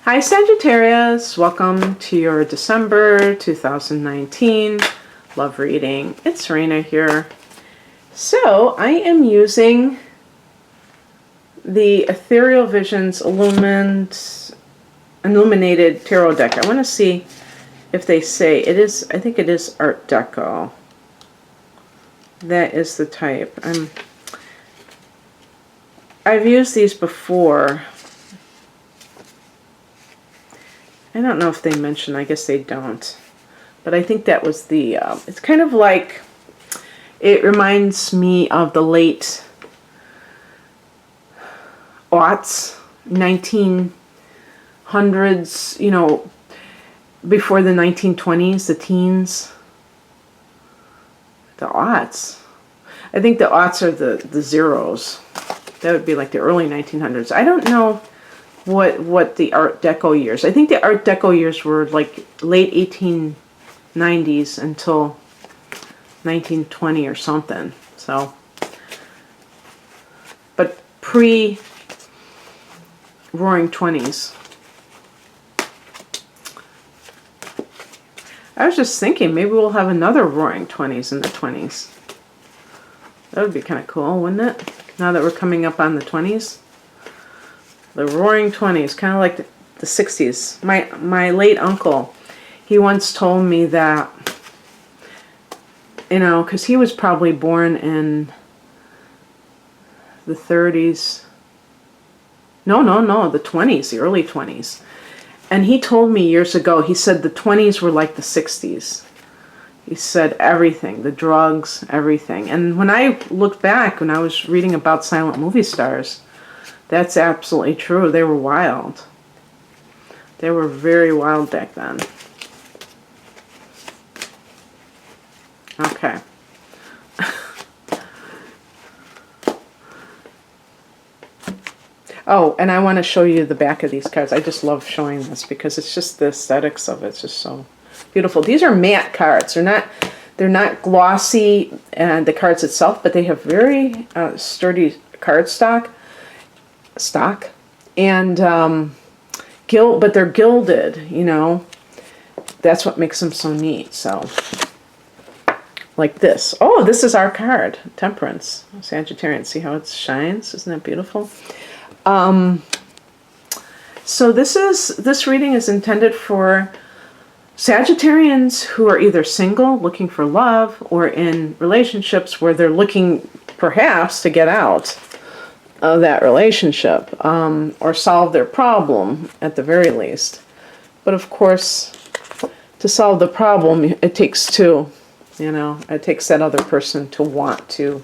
Hi Sagittarius, welcome to your December 2019 love reading. It's Serena here. So I am using the Ethereal Visions Illuminated Tarot deck. I want to see if they say it is, I think it is Art Deco. That is the type. I've used these before. I don't know if they mention, I guess they don't. But I think that was the, it's kind of like, it reminds me of the late aughts, 1900s, you know, before the 1920s, the teens. The aughts. I think the aughts are the zeros. That would be like the early 1900s. I don't know what the Art Deco years. I think the Art Deco years were like late 1890s until 1920 or something. So, but pre Roaring 20s. I was just thinking maybe we'll have another Roaring 20s in the 20s. That would be kind of cool, wouldn't it? Now that we're coming up on the 20s. The Roaring 20s, kind of like the 60s. My late uncle, he once told me that, you know, because he was probably born in the 30s. No, the 20s, the early 20s. And he told me years ago, he said the 20s were like the 60s. He said everything, the drugs, everything. And when I looked back, when I was reading about silent movie stars, that's absolutely true. They were wild. They were very wild back then. Okay. Oh, and I want to show you the back of these cards. I just love showing this because it's just the aesthetics of it. It's just so beautiful. These are matte cards. They're not glossy, and the cards itself, but they have very sturdy card stock, and but they're gilded. You know, that's what makes them so neat. So, like this. Oh, this is our card, Temperance, Sagittarius. See how it shines? Isn't that beautiful? So this reading is intended for Sagittarians who are either single, looking for love, or in relationships where they're looking perhaps to get out of that relationship, or solve their problem at the very least. But of course, to solve the problem, it takes two. You know, it takes that other person to want to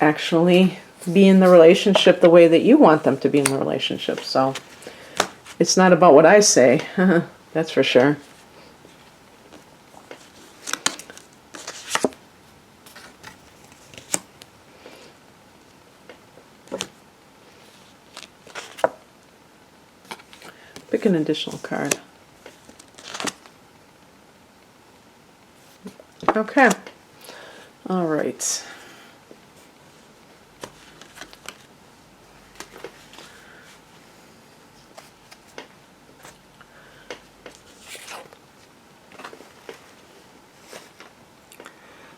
actually be in the relationship the way that you want them to be in the relationship. So it's not about what I say, that's for sure. Pick an additional card. Okay. All right.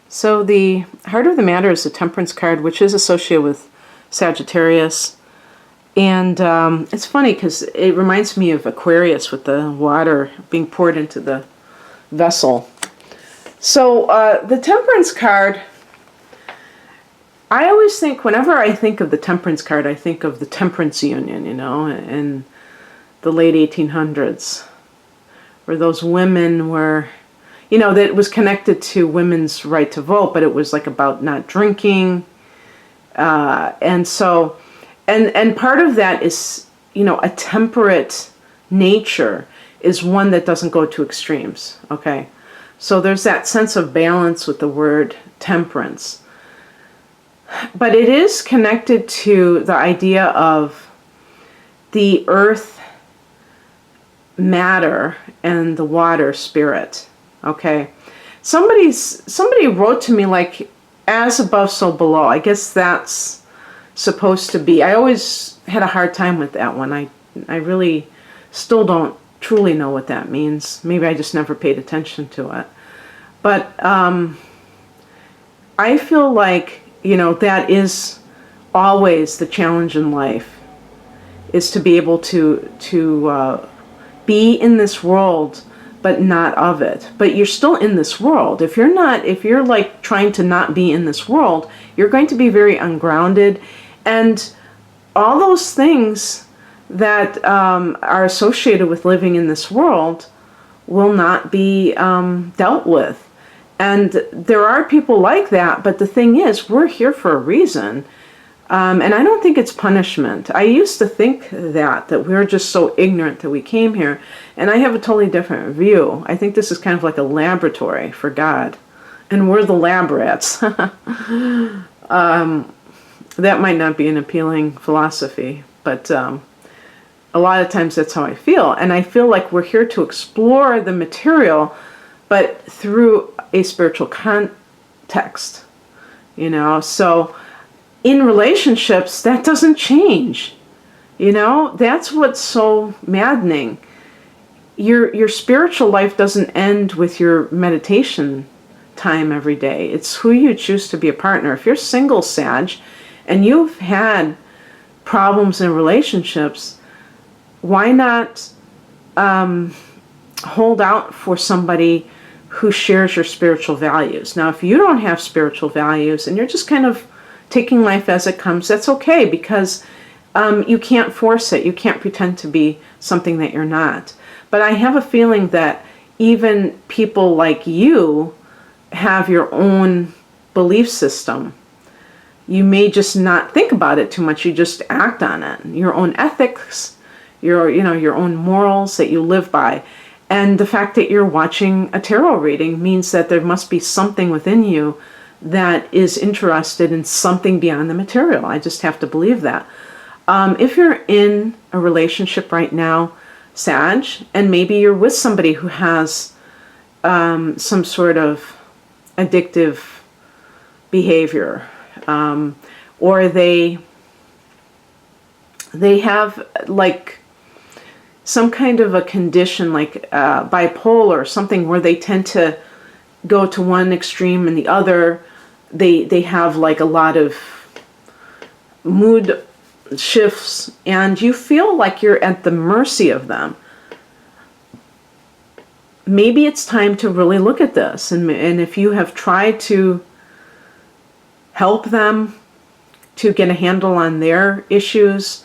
So the heart of the matter is the Temperance card, which is associated with Sagittarius. And it's funny because it reminds me of Aquarius with the water being poured into the vessel. So the Temperance card, I always think, whenever I think of the Temperance card, I think of the Temperance Union, you know, in the late 1800s, where those women were, you know, that was connected to women's right to vote, but it was like about not drinking. And so, and part of that is, you know, a temperate nature is one that doesn't go to extremes, okay? So there's that sense of balance with the word temperance. But it is connected to the idea of the earth matter and the water spirit. Okay, somebody wrote to me like, as above, so below. I guess that's supposed to be. I always had a hard time with that one. I really still don't truly know what that means. Maybe I just never paid attention to it. But I feel like, that is always the challenge in life, is to be able to be in this world, but not of it. But you're still in this world. If you're like trying to not be in this world, you're going to be very ungrounded. And all those things that are associated with living in this world will not be dealt with. And there are people like that, but the thing is, we're here for a reason. And I don't think it's punishment. I used to think that we're just so ignorant that we came here. And I have a totally different view. I think this is kind of like a laboratory for God. And we're the lab rats. That might not be an appealing philosophy, but a lot of times that's how I feel. And I feel like we're here to explore the material, but through a spiritual context, So in relationships, that doesn't change. That's what's so maddening. Your spiritual life doesn't end with your meditation time every day. It's who you choose to be a partner. If you're single, Sag, and you've had problems in relationships, why not hold out for somebody who shares your spiritual values? Now, if you don't have spiritual values and you're just kind of taking life as it comes, that's okay, because you can't force it. You can't pretend to be something that you're not. But I have a feeling that even people like you have your own belief system. You may just not think about it too much. You just act on it. Your own ethics, your own morals that you live by. And the fact that you're watching a tarot reading means that there must be something within you that is interested in something beyond the material. I just have to believe that. If you're in a relationship right now, Sag, and maybe you're with somebody who has some sort of addictive behavior, or they have like some kind of a condition like bipolar or something, where they tend to go to one extreme and the other. They have like a lot of mood shifts, and you feel like you're at the mercy of them. Maybe it's time to really look at this, and if you have tried to help them to get a handle on their issues,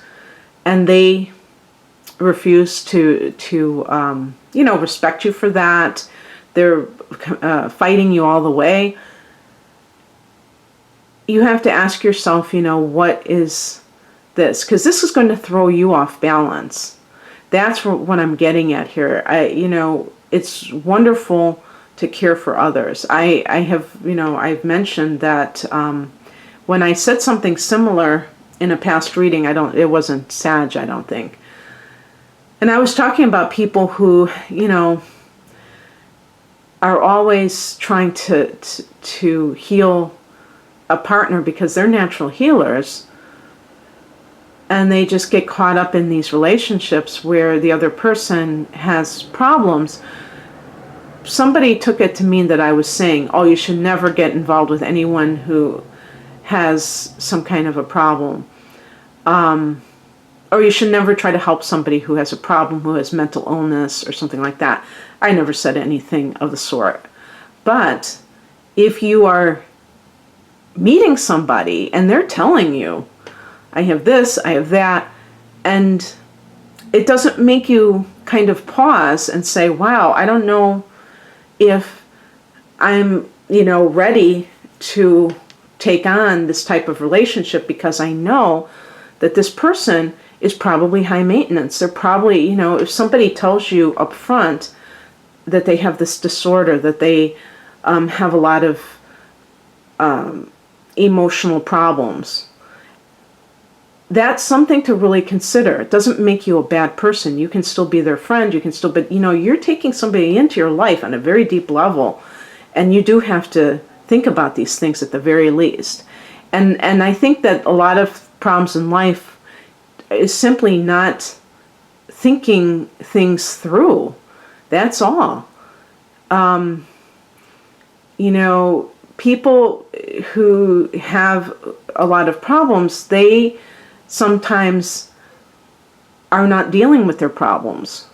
and they refuse to respect you for that, they're fighting you all the way, you have to ask yourself, what is this? Because this is going to throw you off balance. That's what I'm getting at here. It's wonderful to care for others. I've mentioned that when I said something similar in a past reading, it wasn't Sag, I don't think. And I was talking about people who, are always trying to heal a partner because they're natural healers, and they just get caught up in these relationships where the other person has problems. Somebody took it to mean that I was saying, you should never get involved with anyone who has some kind of a problem. Or you should never try to help somebody who has a problem, who has mental illness or something like that. I never said anything of the sort. But if you are meeting somebody and they're telling you, I have this, I have that, and it doesn't make you kind of pause and say, wow, I don't know if I'm, ready to take on this type of relationship, because I know that this person is probably high maintenance. They're probably, if somebody tells you up front that they have this disorder, that they have a lot of emotional problems, that's something to really consider. It doesn't make you a bad person. You can still be their friend. You can still, but you're taking somebody into your life on a very deep level, and you do have to think about these things at the very least. And I think that a lot of problems in life is simply not thinking things through. That's all. You know, people who have a lot of problems, they sometimes are not dealing with their problems.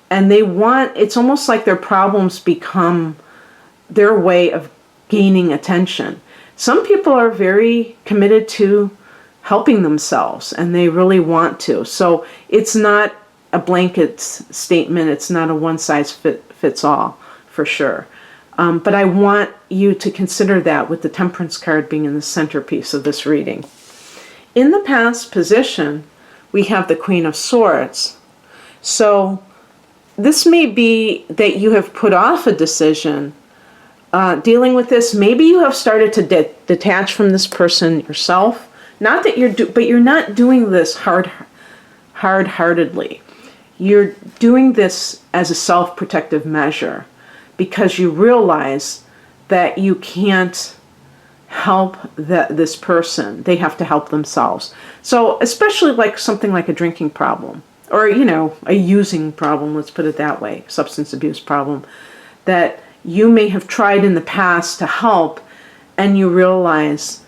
And it's almost like their problems become their way of gaining attention. Some people are very committed to helping themselves, and they really want to. So it's not a blanket statement. It's not a one-size-fits-all, for sure. But I want you to consider that with the Temperance card being in the centerpiece of this reading. In the past position, we have the Queen of Swords. So this may be that you have put off a decision dealing with this. Maybe you have started to detach from this person yourself. Not that but you're not doing this hard-heartedly. You're doing this as a self-protective measure because you realize that you can't help this person. They have to help themselves. So especially like something like a drinking problem, or, you know, a using problem, let's put it that way, substance abuse problem, that you may have tried in the past to help, and you realize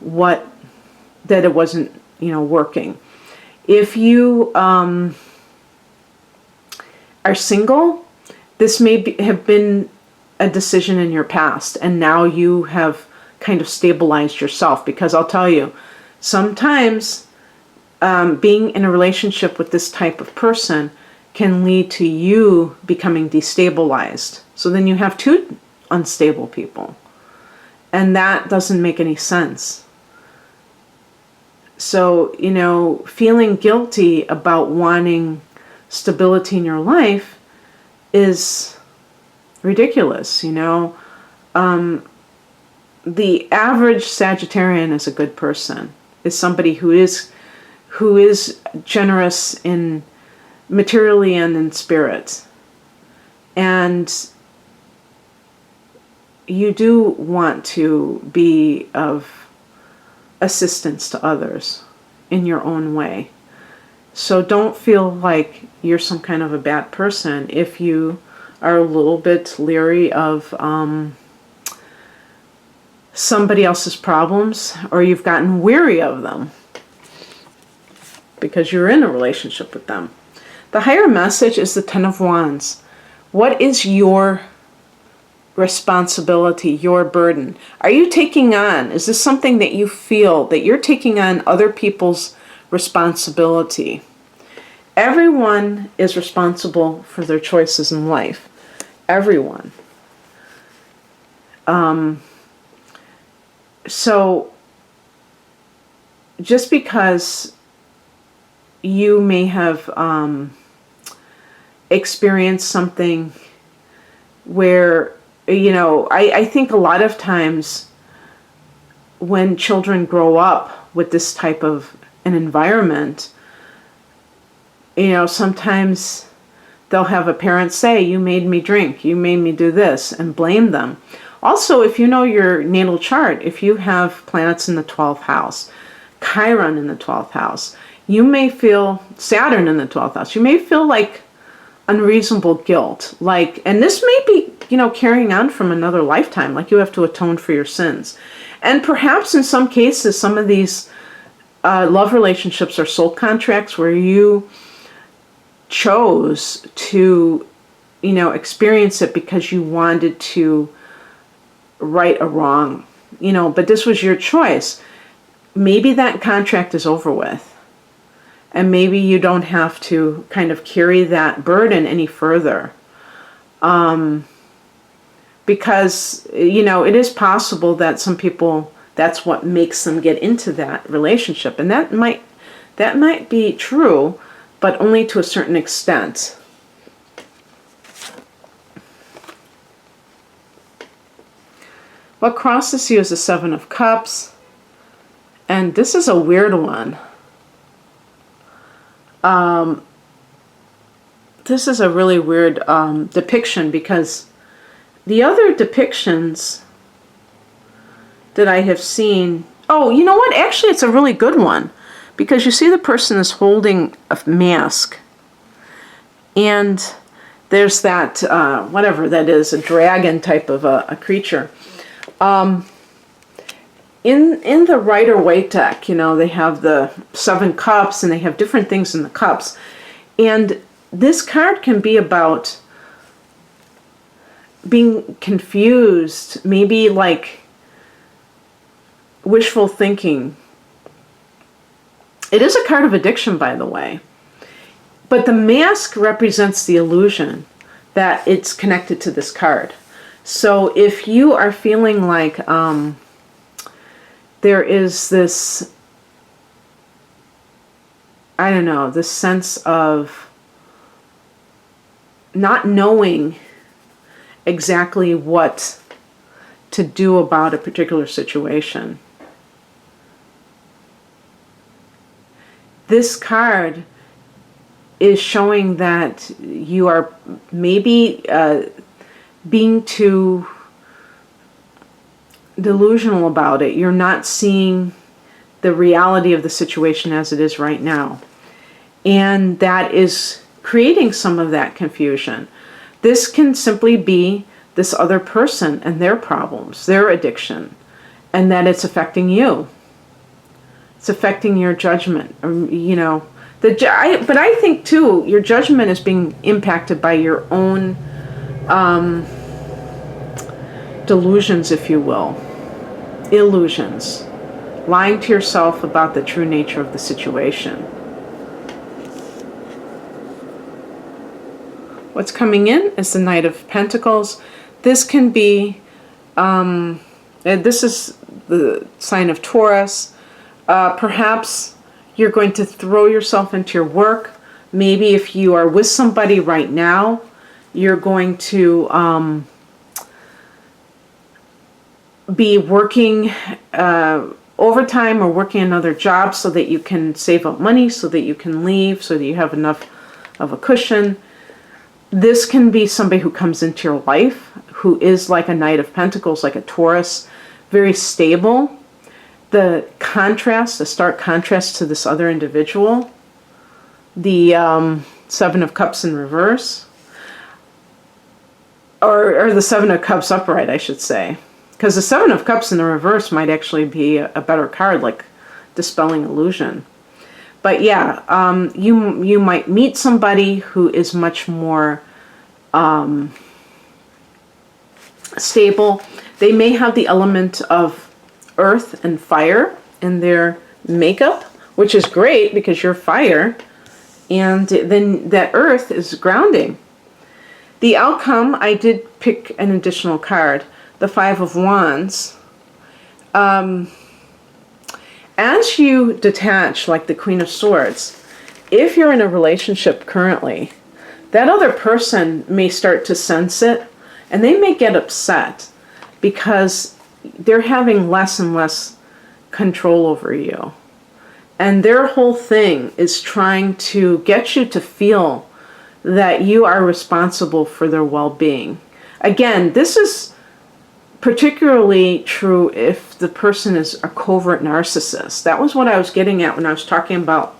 that it wasn't, you know, working. If you are single, this may have been a decision in your past, and now you have kind of stabilized yourself, because I'll tell you, sometimes being in a relationship with this type of person can lead to you becoming destabilized. So then you have two unstable people, and that doesn't make any sense. So, you know, feeling guilty about wanting stability in your life is ridiculous, you know. The average Sagittarian is a good person, is somebody who is generous in materially and in spirit. And you do want to be of assistance to others in your own way. So don't feel like you're some kind of a bad person if you are a little bit leery of somebody else's problems, or you've gotten weary of them because you're in a relationship with them. The higher message is the Ten of Wands. What is your responsibility, your burden? Are you taking on, is this something that you feel that you're taking on other people's responsibility? Everyone is responsible for their choices in life. Everyone. So just because you may have experienced something where, you know, I think a lot of times when children grow up with this type of an environment, you know, sometimes they'll have a parent say, you made me drink, you made me do this, and blame them. Also, if you know your natal chart, if you have planets in the 12th house, Chiron in the 12th house, you may feel Saturn in the 12th house. You may feel like unreasonable guilt, like, and this may be, you know, carrying on from another lifetime, like you have to atone for your sins. And perhaps in some cases, some of these love relationships are soul contracts where you chose to, you know, experience it because you wanted to right a wrong, you know, but this was your choice. Maybe that contract is over with, and maybe you don't have to kind of carry that burden any further, because, you know, it is possible that some people, that's what makes them get into that relationship, and that might be true, but only to a certain extent. What crosses you is the Seven of Cups. And this is a weird one. This is a really weird depiction, because the other depictions that I have seen... Oh, you know what? Actually, it's a really good one. Because you see the person is holding a mask. And there's that, whatever that is, a dragon type of a creature. In the Rider-Waite deck, you know, they have the 7 cups and they have different things in the cups. And this card can be about being confused, maybe like wishful thinking. It is a card of addiction, by the way. But the mask represents the illusion that it's connected to this card. So if you are feeling like there is this, I don't know, this sense of not knowing exactly what to do about a particular situation, this card is showing that you are maybe being too delusional about it. You're not seeing the reality of the situation as it is right now. And that is creating some of that confusion. This can simply be this other person and their problems, their addiction, and that it's affecting you. It's affecting your judgment, you know. But I think too, your judgment is being impacted by your own delusions, if you will, illusions, lying to yourself about the true nature of the situation. What's coming in is the Knight of Pentacles. This can be, this is the sign of Taurus. Perhaps you're going to throw yourself into your work. Maybe if you are with somebody right now, you're going to be working overtime or working another job so that you can save up money, so that you can leave, so that you have enough of a cushion. This can be somebody who comes into your life who is like a Knight of Pentacles, like a Taurus, very stable. The contrast, the stark contrast to this other individual, the 7 of Cups in reverse, or the 7 of Cups upright, I should say. Because the 7 of Cups in the reverse might actually be a better card, like Dispelling Illusion. But yeah, you might meet somebody who is much more stable. They may have the element of earth and fire in their makeup, which is great because you're fire. And then that earth is grounding. The outcome, I did pick an additional card, the 5 of Wands. As you detach, like the Queen of Swords, if you're in a relationship currently, that other person may start to sense it, and they may get upset because they're having less and less control over you. And their whole thing is trying to get you to feel that you are responsible for their well-being. Again, this is particularly true if the person is a covert narcissist. That was what I was getting at when I was talking about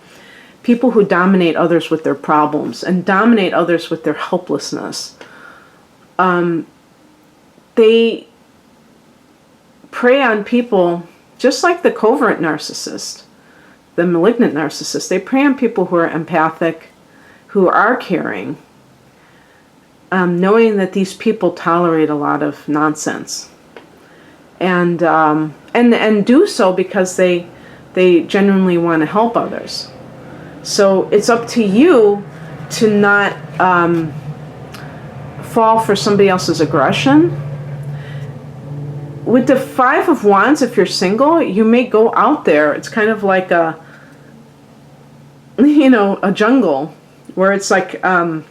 people who dominate others with their problems and dominate others with their helplessness. They prey on people just like the covert narcissist, the malignant narcissist. They prey on people who are empathic, who are caring, knowing that these people tolerate a lot of nonsense, and do so because they genuinely want to help others. So it's up to you to not fall for somebody else's aggression. With the 5 of Wands, if you're single, you may go out there. It's kind of like a, you know, a jungle where it's like a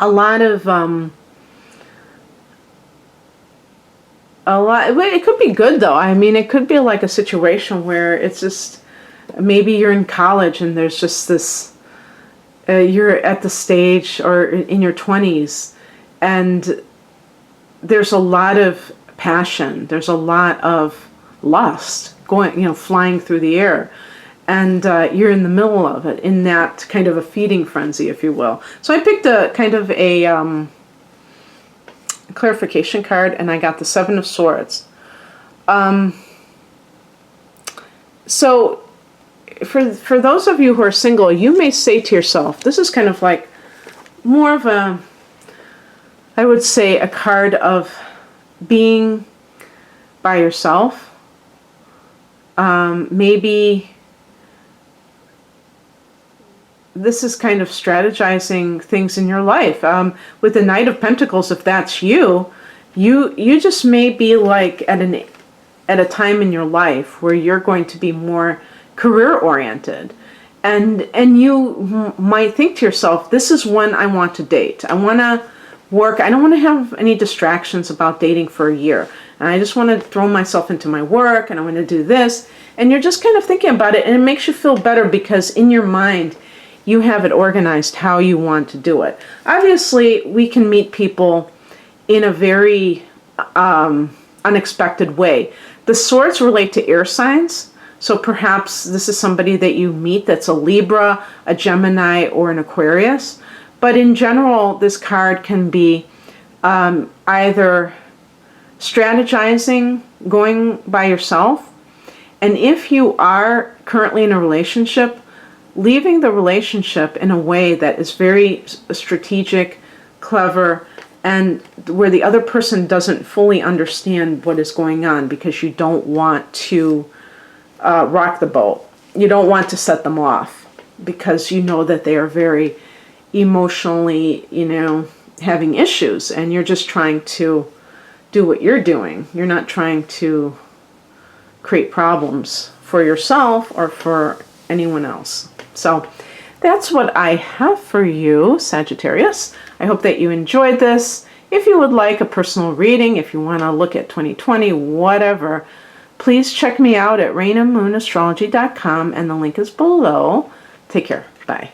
lot of it could be good though. I mean, it could be like a situation where it's just, maybe you're in college and there's just this, you're at the stage or in your 20s and there's a lot of passion, there's a lot of lust going, you know, flying through the air. and you're in the middle of it, in that kind of a feeding frenzy, if you will. So I picked a kind of a clarification card, and I got the Seven of Swords. So for those of you who are single, you may say to yourself, this is kind of like more of a, I would say, a card of being by yourself. Maybe this is kind of strategizing things in your life. With the Knight of Pentacles, if that's you, you just may be like at a time in your life where you're going to be more career oriented, and you might think to yourself, this is when I want to date. I want to work. I don't want to have any distractions about dating for a year, and I just want to throw myself into my work, and I want to do this. And you're just kind of thinking about it, and it makes you feel better because in your mind you have it organized how you want to do it. Obviously, we can meet people in a very unexpected way. The swords relate to air signs. So perhaps this is somebody that you meet that's a Libra, a Gemini, or an Aquarius. But in general, this card can be either strategizing, going by yourself, and if you are currently in a relationship, leaving the relationship in a way that is very strategic, clever, and where the other person doesn't fully understand what is going on, because you don't want to rock the boat. You don't want to set them off because you know that they are very emotionally, having issues, and you're just trying to do what you're doing. You're not trying to create problems for yourself or for anyone else. So that's what I have for you, Sagittarius. I hope that you enjoyed this. If you would like a personal reading, if you want to look at 2020, whatever, please check me out at rainandmoonastrology.com, and the link is below. Take care. Bye.